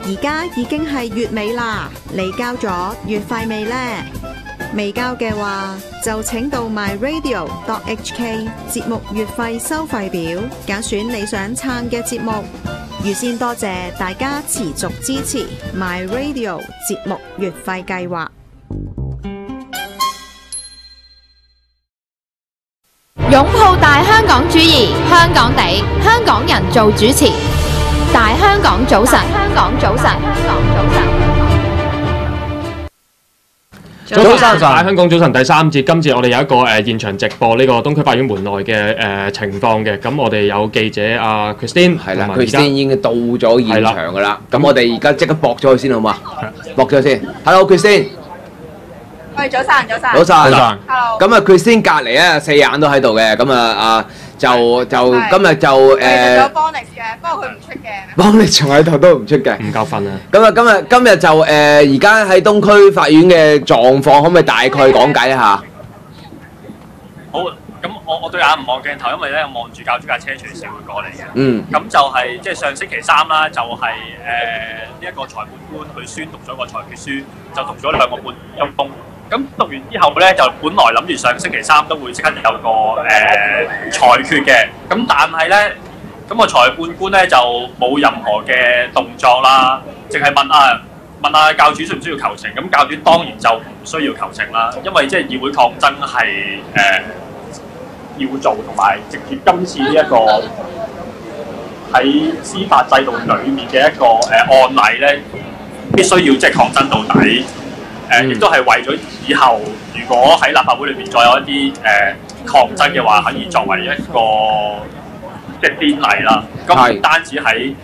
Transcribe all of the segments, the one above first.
而家已經係月尾啦，你交咗月費未呢？未交嘅話，就請到 myradio.hk 節目月費收費表，揀選你想撐嘅節目。預先多謝大家持續支持 myradio 節目月費計劃。擁抱大香港主義，香港地，香港人做主持。大香港早晨，香港早晨，香港早晨。早晨，大香港早晨第三節，今節我哋有一個現場直播呢個東區法院門內嘅情況嘅，咁我哋有記者阿 Christine， 係啦 ，Christine 已經到咗現場噶啦，咁我哋而家即刻駁咗佢先好嘛？駁咗先 ，Hello Christine。喂，早晨，早晨。早晨。Hello。咁啊，Christine隔離咧四眼都喺度嘅，咁啊就今日就做咗 Bonix 嘅，不過佢唔出嘅。Bonix 仲喺度都唔出嘅，唔夠瞓啊！咁啊，今日就而家喺東區法院嘅狀況，可唔可以大概講解一下？好，咁我對眼唔望鏡頭，因為咧望住教主架車隨時會過嚟嘅。嗯。咁就係即係上星期三啦，就係呢一個裁判官佢宣讀咗個裁決書，就讀咗2個半鐘。咁讀完之後咧，就本來諗住上星期三都會即刻有個裁決嘅，咁但係咧，咁個裁判官咧就冇任何嘅動作啦，淨係問教主需唔需要求情，咁教主當然就唔需要求情啦，因為即係議會抗爭係要做，同埋直接今次呢一個喺司法制度裡面嘅一個案例咧，必須要即係抗爭到底。亦都係為咗以後，如果喺立法會裏邊再有一啲抗爭嘅話，可以作為一個即係先例啦。咁唔單止喺立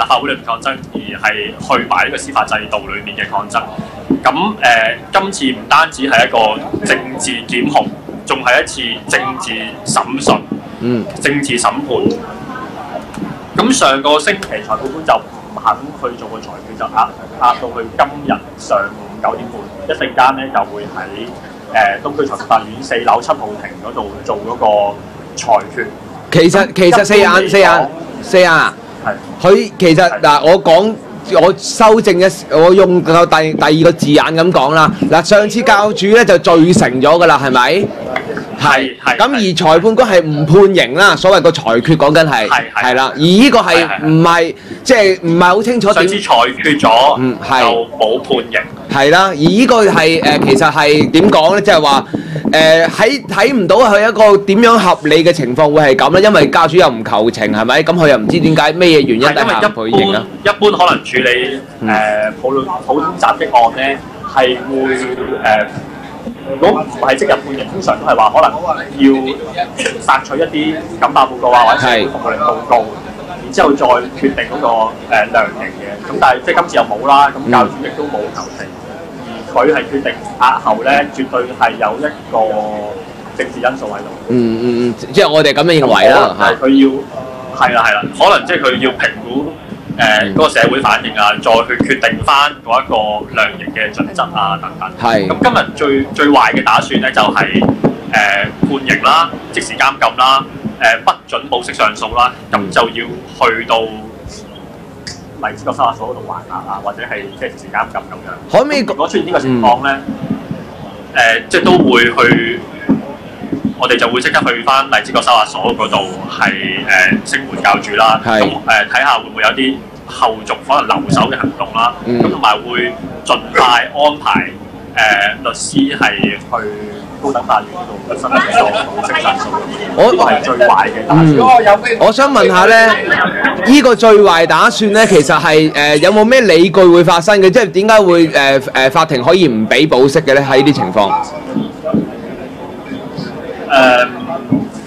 法會裏面抗爭，而係去埋呢個司法制度裏面嘅抗爭。咁今次唔單止係一個政治檢控，仲係一次政治審訊、政治審判。咁上個星期裁判官就唔肯去做個裁決，就壓到去今日上午9點半，一陣間咧就會喺東區裁判法院4樓7號庭嗰度做嗰個裁決。其實四眼啊，佢其實嗱，我修正我用個第二個字眼咁講啦。嗱，上次教主咧就罪成咗㗎啦，係咪？係。咁而裁判官係唔判刑啦，所謂個裁決講緊係啦。而呢個係唔係即係唔係好清楚點？上次裁決咗，就冇判刑。係啦，而呢個係其實係點講咧？即係話喺睇唔到佢一個點樣合理嘅情況會係咁咧，因為教主又唔求情係咪？咁佢又唔知點解咩嘢原因底下佢認啦。一般可能處理普通襲擊案咧，係會如果唔係即日判刑，通常都係話可能要索取一啲感化報告啊，或者係服務令報告，然之後再決定嗰個量刑嘅。咁但係即係今次又冇啦，咁教主亦都冇求情，而佢係決定押後咧，絕對係有一個政治因素喺度。即係我哋咁樣認為啦。係佢要係啦，可能即係佢要評估嗰個社會反應啊，再去決定翻嗰一個量刑嘅準則啊等等。係。咁今日最壞嘅打算咧，就係判刑啦、即時監禁啦、不准保釋上訴啦，咁就要去到荔枝角收押所嗰度還押啊，或者係即係即時監禁咁樣。可唔可以？如果出現呢個情況咧，即係都會去，我哋就會即刻去翻荔枝角收押所嗰度係聲援教主啦。咁睇下會唔會有啲後續可能留守嘅行動啦。咁同埋會盡快安排律師係去高等法院嗰度申請個保釋上訴。呢個係最壞嘅打算。我想問下咧，呢個最壞打算咧，其實係有冇咩理據會發生嘅？即係點解會法庭可以唔俾保釋嘅咧？喺呢啲情況。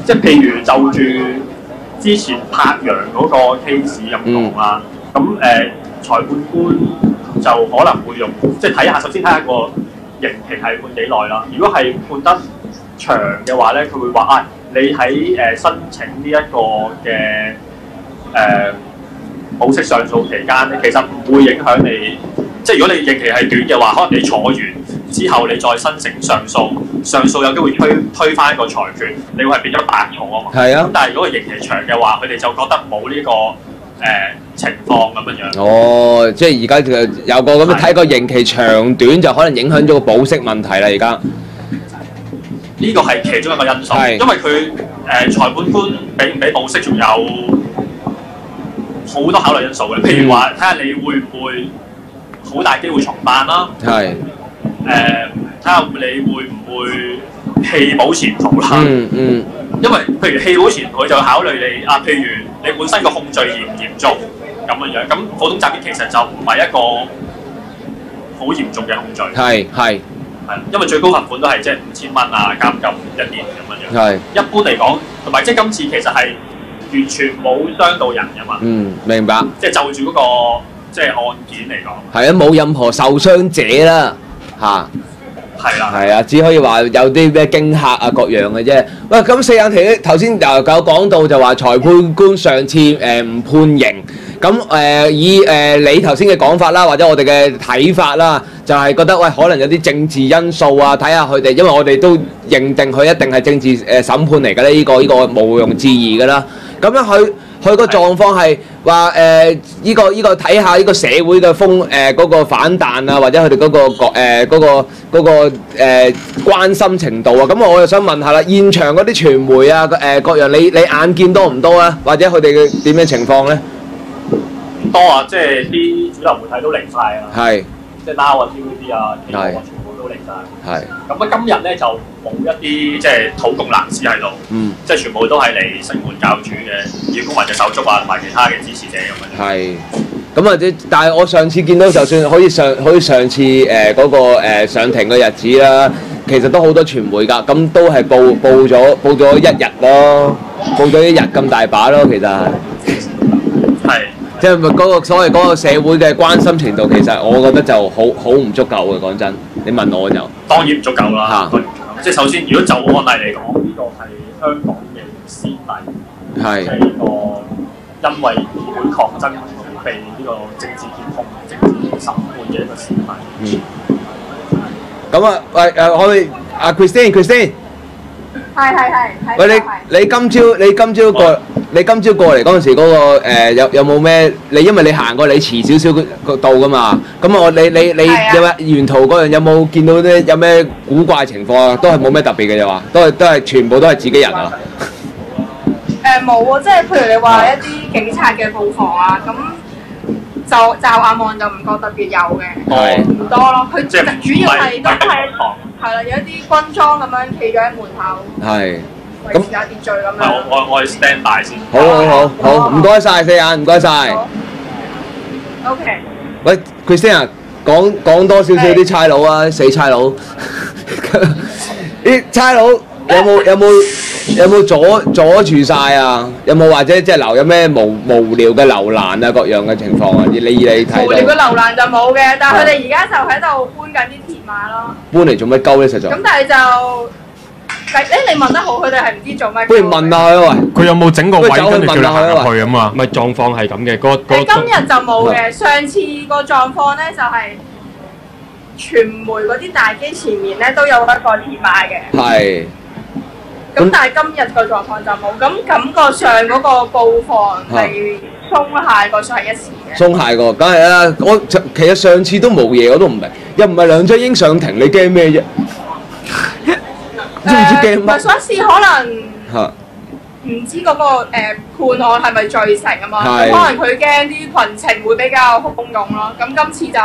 即係譬如就住之前柏楊嗰個 case 咁講啦，咁裁判官就可能會用，即係睇下，首先睇下個刑期係判幾耐啦。如果係判得長嘅話咧，佢會話啊，你喺申請呢一個嘅保釋上訴期間咧，其實唔會影響你。即係如果你刑期係短嘅話，可能你坐完之後你再申請上訴，上訴有機會推翻一個裁決，你會係變咗白坐啊嘛。係啊。咁但係如果個刑期長嘅話，佢哋就覺得冇呢個情況咁樣樣。哦，即係而家就有個咁樣睇個刑期長短，就可能影響咗個保釋問題啦。而家呢個係其中一個因素，係因為佢裁判官俾唔俾保釋，仲有好多考慮因素嘅。譬如話，睇下你會唔會好大機會重辦啦。係睇下你會唔會棄保潛逃啦。因為譬如棄保潛逃，佢就考慮你啊，譬如你本身個控罪嚴唔嚴重咁樣樣。咁普通襲擊其實就唔係一個好嚴重嘅控罪。係，因為最高罰款都係即係5000蚊啊，監禁1年咁樣樣。係一般嚟講，同埋即係今次其實係完全冇傷到人㗎嘛。明白。即係就住嗰個即係案件嚟講。係啊，冇任何受傷者啦，嚇。係啊，只可以話有啲咩驚嚇啊各樣嘅啫。喂，咁四眼條頭先有講到就話裁判官上次唔判刑，咁以你頭先嘅講法啦，或者我哋嘅睇法啦，就係覺得喂可能有啲政治因素啊，睇下佢哋，因為我哋都認定佢一定係政治審判嚟嘅咧，呢個毋庸置疑㗎啦。咁樣佢個狀況係話呢個睇下呢個社會嘅嗰個反彈啊，或者佢哋嗰個關心程度啊。咁我又想問下啦，現場嗰啲傳媒啊各樣，你眼見多唔多啊？或者佢哋嘅點樣情況咧？唔多啊，即係啲主流媒體都嚟晒啊。係。即係 Now 啊、TVB 啊、K 啊，全部都嚟晒。係。咁啊，今日咧就冇一啲即係土共藍絲喺度。即係全部都係嚟聲援教主嘅義工或者手足啊，同埋其他嘅支持者咁樣。係。咁啊，但係我上次見到，就算好似上次嗰個上庭嘅日子啦，其實都好多傳媒㗎，咁都係報咗一日咯，報咗一日咁大把咯，其實係。即係嗰個所謂嗰個社會嘅關心程度，其實我覺得就好唔足夠嘅。講真，你問我就當然唔足夠啦。即係首先，如果就案例嚟講，呢個係香港嘅先例，係呢個因為議會抗爭被呢個政治檢控、政治審判嘅一個先例。咁啊，喂我哋阿 Christine。係。喂，你今朝過嚟嗰陣時，嗰個有冇咩？因為你行過，你遲少少到噶嘛。咁你有冇沿途嗰樣有冇見到啲有咩古怪情況啊？都係冇咩特別嘅啫嘛，都係全部都係自己人啊。冇喎，即係譬如你話一啲警察嘅布防啊，咁就眼望就唔覺特別有嘅，唔多咯。佢主要係都係啦，有一啲軍裝咁樣企咗喺門口，維持下秩序咁樣。我 stand by 先。好，唔該晒四眼，唔該晒。OK。喂 ，Christine，講多少啲差佬啊，死差佬。啲差佬有冇阻住晒啊？有冇或者即係有咩無聊嘅留難啊？各樣嘅情況啊？你睇到。無聊嘅留難就冇嘅，但係佢哋而家就喺度搬緊啲鐵馬咯。搬嚟做乜鳩咧？實在。咁但係就你問得好，佢哋係唔知做乜。不如問下佢喂，佢有冇整個位跟住叫你行入去咁啊？咪狀況係咁嘅，今日就冇嘅，上次個狀況咧就係傳媒嗰啲大機前面咧都有一個鐵馬嘅。係。咁但係今日個狀況就冇，咁感覺上嗰個布防係鬆懈過上一次嘅。鬆懈過，梗係啦。我其實上次都冇嘢，我都唔明。又唔係梁振英上庭，你驚咩啫？知唔知驚乜？上一次可能唔知嗰個判案係咪罪成啊嘛？可能佢驚啲群情會比較洶湧咯。咁今次就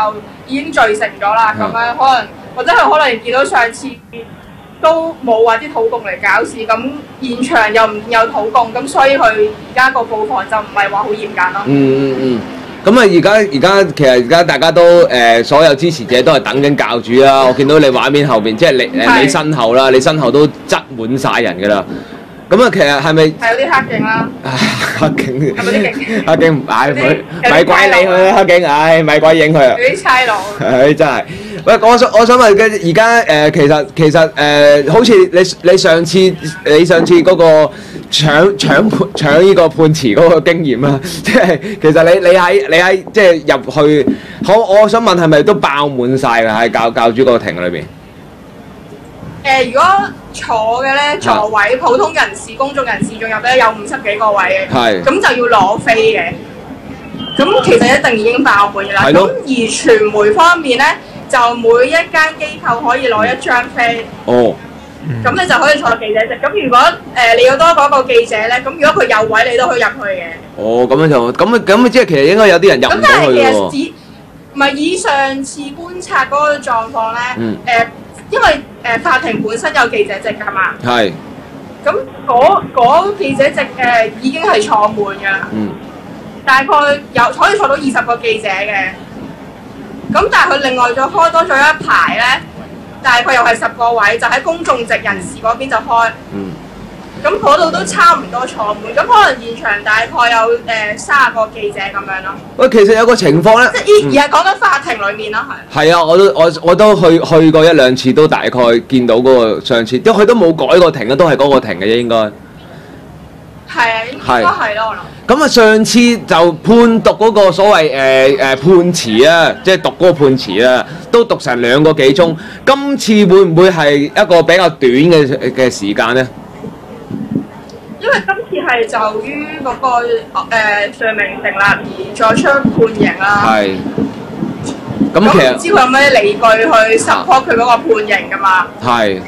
已經罪成咗啦。咁樣可能或者佢可能見到上次都冇話啲土共嚟搞事，咁現場又唔見有土共，咁所以佢而家個布防就唔係話好嚴格咯。咁啊，其實而家大家都所有支持者都係等緊教主啦。我見到你畫面後邊，即係你身後啦，你身後都擠滿晒人㗎啦。咁啊，其實係咪係有啲黑警啦？黑警係咪啲警？黑警唔嗌佢，咪鬼理佢黑警，咪鬼影佢啊！啲差佬真係。喂，我想問嘅而家其實好似你上次嗰個搶呢個判詞嗰個經驗啊，即係其實你喺即係入去，我想問係咪都爆滿晒㗎喺教主嗰個庭裏邊？如果坐嘅咧座位，普通人士、公眾人士進入咧有50幾個位嘅，咁就要攞飛嘅。咁其實一定已經爆滿㗎啦。咁而傳媒方面咧，就每一間機構可以攞一張飛。哦。咁你就可以坐記者席。咁如果你要多嗰個記者咧，咁如果佢有位，你都可以入去嘅。哦，咁樣就咁即係其實應該有啲人入唔到去喎。咁但係其實唔係以上次觀察嗰個狀況咧，因為法庭本身有記者席㗎嘛。係。咁嗰記者席已經係坐滿㗎啦。大概可以坐到20個記者嘅。咁但係佢另外再開多咗一排咧。大概又係10個位，就喺公眾席人士嗰邊就開。咁嗰度都差唔多坐滿，咁可能現場大概有30個記者咁樣咯。喂，其實有個情況咧，即係而係講緊法庭裡面咯，係。係啊，我都去過1、2次，都大概見到嗰個上次，因為佢都冇改過庭啊，都係嗰個庭嘅啫，應該。係啊，應該係咯，我諗。咁啊，上次就判讀嗰個所謂判詞啊，即係讀嗰個判詞啊，都讀成2個幾鐘。今次會唔會係一個比較短嘅時間咧？因為今次係就於嗰個罪名成立而作出判刑啦。係。咁其實唔知佢有咩理據去 support 佢嗰個判刑㗎嘛？係。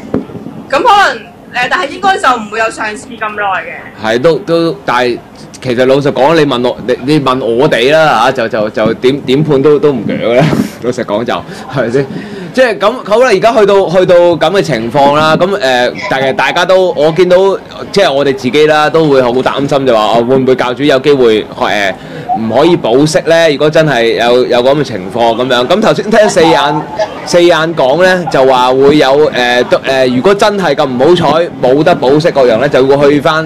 咁可能但係應該就唔會有上次咁耐嘅。係都，但係。其實老實講，你問我哋啦嚇，就點判都唔鋸啦。老實講就係咪先？即係咁好啦，而家去到咁嘅情況啦。咁大家都我見到，即係我哋自己啦，都會好擔心就話會唔會教主有機會唔可以保釋咧？如果真係有咁嘅情況咁樣，咁頭先聽四眼講咧，就話會有如果真係咁唔好彩冇得保釋各樣咧，就會去翻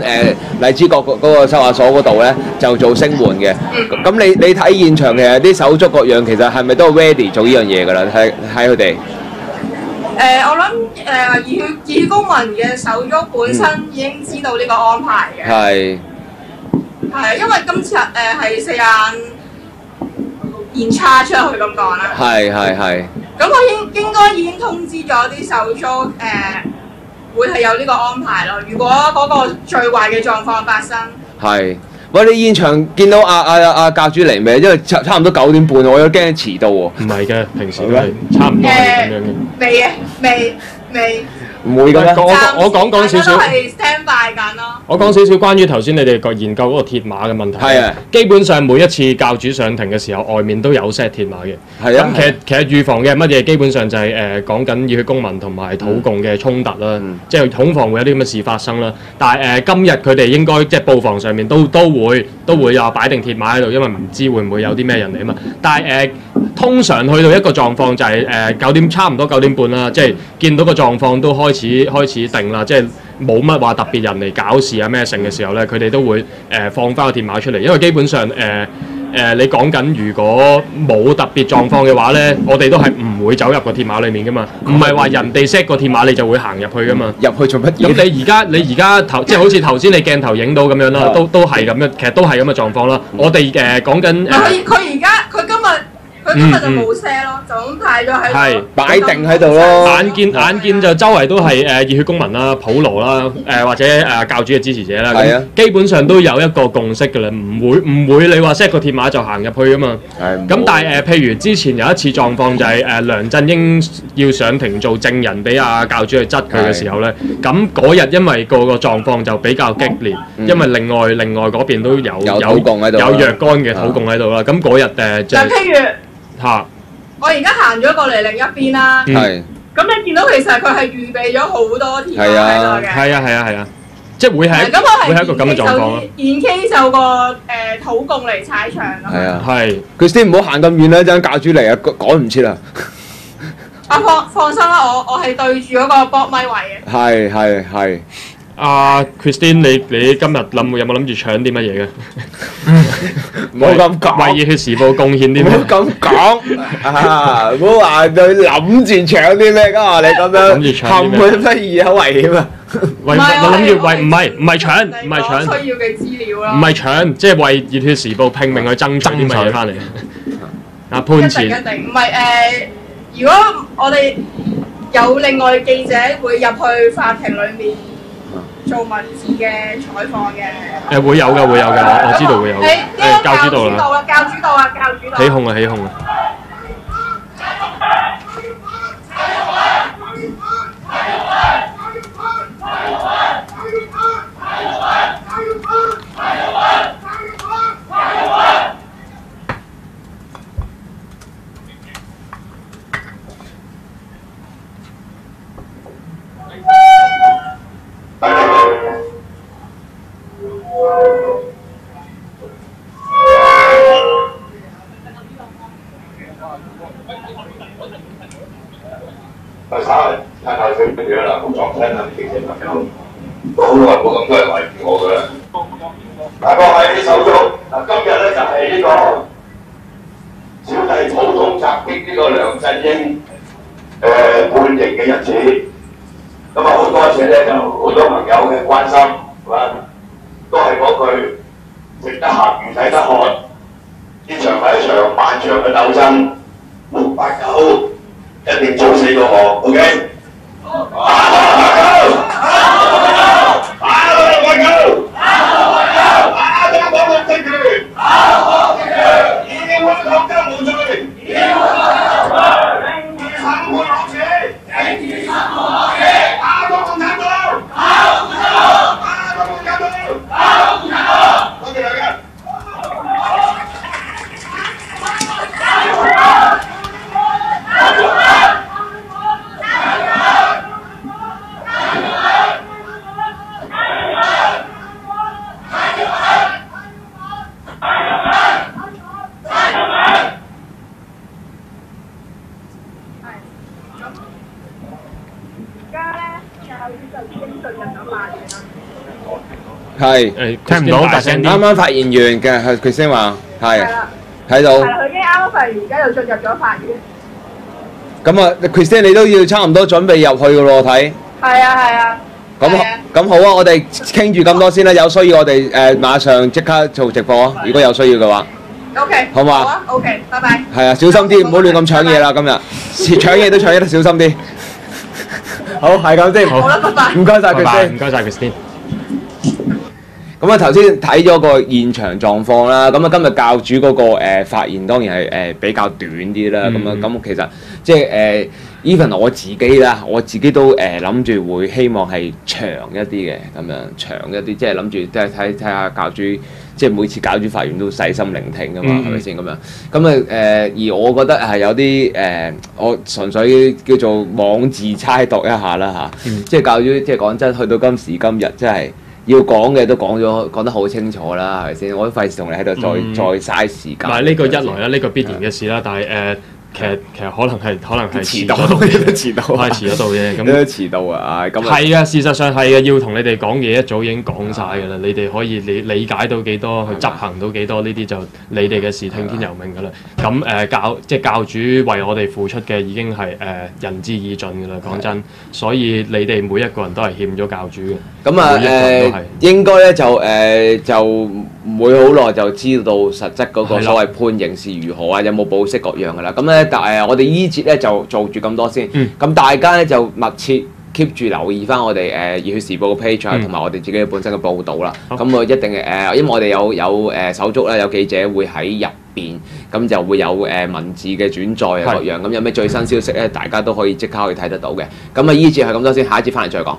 荔枝角嗰個收押所嗰度咧，就做聲援嘅。咁你睇現場其實啲手足各樣其實係咪都 ready 做呢樣嘢㗎啦？睇佢哋。我諗熱血公民嘅手足本身已經知道呢個安排嘅。係。係，因為今次係4眼現叉出去咁講啦。係。咁我應該已經通知咗啲手足會係有呢個安排咯。如果嗰個最壞嘅狀況發生。係。喂，你現場見到阿教主嚟未？因為差唔多9點半，我有驚遲到喎。唔係嘅，平時都係差唔多係咁樣嘅。未。唔會㗎咩？我講少少。係 standby 緊咯。我講少少關於頭先你哋個研究嗰個鐵馬嘅問題。係啊。基本上每一次教主上庭嘅時候，外面都有 set 鐵馬嘅。係啊。咁其實預防嘅乜嘢？基本上就係講緊熱血公民同埋土共嘅衝突啦。即係恐防會有啲咁嘅事發生啦。但係今日佢哋應該即係布防上面都會有擺定鐵馬喺度，因為唔知會唔會有啲咩人嚟啊嘛。但係通常去到一個狀況就係差唔多9點半啦，即係見到個狀況都開始定啦，即係冇乜話特別人嚟搞事啊咩成嘅時候咧，佢哋都會放翻個鐵馬出嚟，因為基本上你講緊如果冇特別狀況嘅話咧，我哋都係唔會走入個鐵馬裡面噶嘛，唔係話人哋 set 個鐵馬你就會行入去噶嘛。入去做乜嘢？咁你而家即係好似頭先你鏡頭影到咁樣啦，都係咁樣，其實都係咁嘅狀況啦。我哋講緊佢今日就冇聲咯，就咁派咗喺度，擺定喺度咯。眼見就周圍都係熱血公民啦、普羅啦、或者教主嘅支持者啦。係啊，基本上都有一個共識㗎啦，唔會你話 set 個鐵馬就行入去㗎嘛。係。咁但係譬如之前有一次狀況就係梁振英要上庭做證人俾教主去質佢嘅時候咧，咁嗰日因為個狀況就比較激烈，因為另外嗰邊都有土共喺度，有若干嘅土共喺度啦。咁嗰日就譬如。我而家行咗過嚟另一邊啦，咁你見到其實佢係預備咗好多鐵馬喺度嘅，係啊，即係會係一個咁嘅狀況咯。現 K 就個土共嚟踩場咯，係啊，係佢先唔好行咁遠啦，陣間教主嚟啊，趕唔切啦。放心啦，我係對住嗰個搏咪位嘅。係。阿 Christine， 你今日有冇諗住搶啲乜嘢嘅？唔好咁講，為熱血時報貢獻啲咩？唔好咁講唔好話佢諗住搶啲咩㗎？你咁樣含混不義，好危險啊！我諗住唔係搶需要嘅資料啦，唔係搶，即係為熱血時報拼命去爭取啲乜嘢翻嚟。潘前一定唔係如果我哋有另外記者會入去法庭裏面。做文字嘅採訪嘅。會有㗎，我知道會有。教主道啦，教主道。起哄啊！睇下佢乜嘢啦，咁撞親啦，記者朋友都好耐冇咁多人圍住我㗎啦。大哥喺手中嗱，今日咧就係呢個小弟普通襲擊呢個梁振英判刑嘅日子。咁啊好多謝咧，就好多朋友嘅關心，係嘛？都係嗰句食得鹹魚抵得渴，呢場係一場漫長嘅鬥爭，689一定做死過我 ，OK？ 係聽唔到，大聲啲。啱啱發言完嘅，佢先話係睇到。係啦，佢已經啱啱發言，而家就進入咗法院。咁啊 ，Christine 你都要差唔多準備入去㗎咯，我睇。係啊。咁好啊，我哋傾住咁多先啦，有需要我哋馬上即刻做直播啊！如果有需要嘅話。OK。好嘛？好啊 ，OK，拜拜。係啊，小心啲，唔好亂咁搶嘢啦！今日搶嘢都搶得小心啲。好，係咁先。好啦，拜拜。唔該曬佢先。唔該曬佢先。咁啊，頭先睇咗個現場狀況啦。咁啊，今日教主嗰個發言當然係比較短啲啦。咁其實即係even 我自己啦，我自己都諗住會希望係長一啲嘅，咁樣長一啲，即係諗住即係睇下教主，即係每次教主發言都細心聆聽㗎嘛，係咪先咁樣？咁啊而我覺得係有啲我純粹叫做妄自猜度一下啦嚇。即係教主，即係講真，去到今時今日，真係要講嘅都講得好清楚啦，係咪先？我都費事同你喺度再嘥時間。唔係呢個一來啦，呢個必然嘅事啦，但係其實可能係遲到，都遲到，係遲咗到啫。咁都遲到啊！咁係啊，事實上係啊，要同你哋講嘢一早已經講晒㗎啦。你哋可以理解到幾多，去執行到幾多，呢啲就你哋嘅事，聽天由命㗎啦。咁即係教主為我哋付出嘅已經係仁至義盡㗎啦。講真，所以你哋每一個人都係欠咗教主嘅。咁啊應該咧就唔會好耐就知道實質嗰個所謂判刑是如何啊，有冇保釋各樣㗎啦。咁咧，但係我哋依節咧就做住咁多先。咁大家咧就密切 keep 住留意翻我哋熱血時報嘅 page 啊，同埋我哋自己本身嘅報導啦。咁我一定因為我哋有手足啦，有記者會喺入邊，咁就會有文字嘅轉載啊各樣。咁有咩最新消息咧，大家都可以即刻去睇得到嘅。咁啊依節係咁多先，下一節翻嚟再講。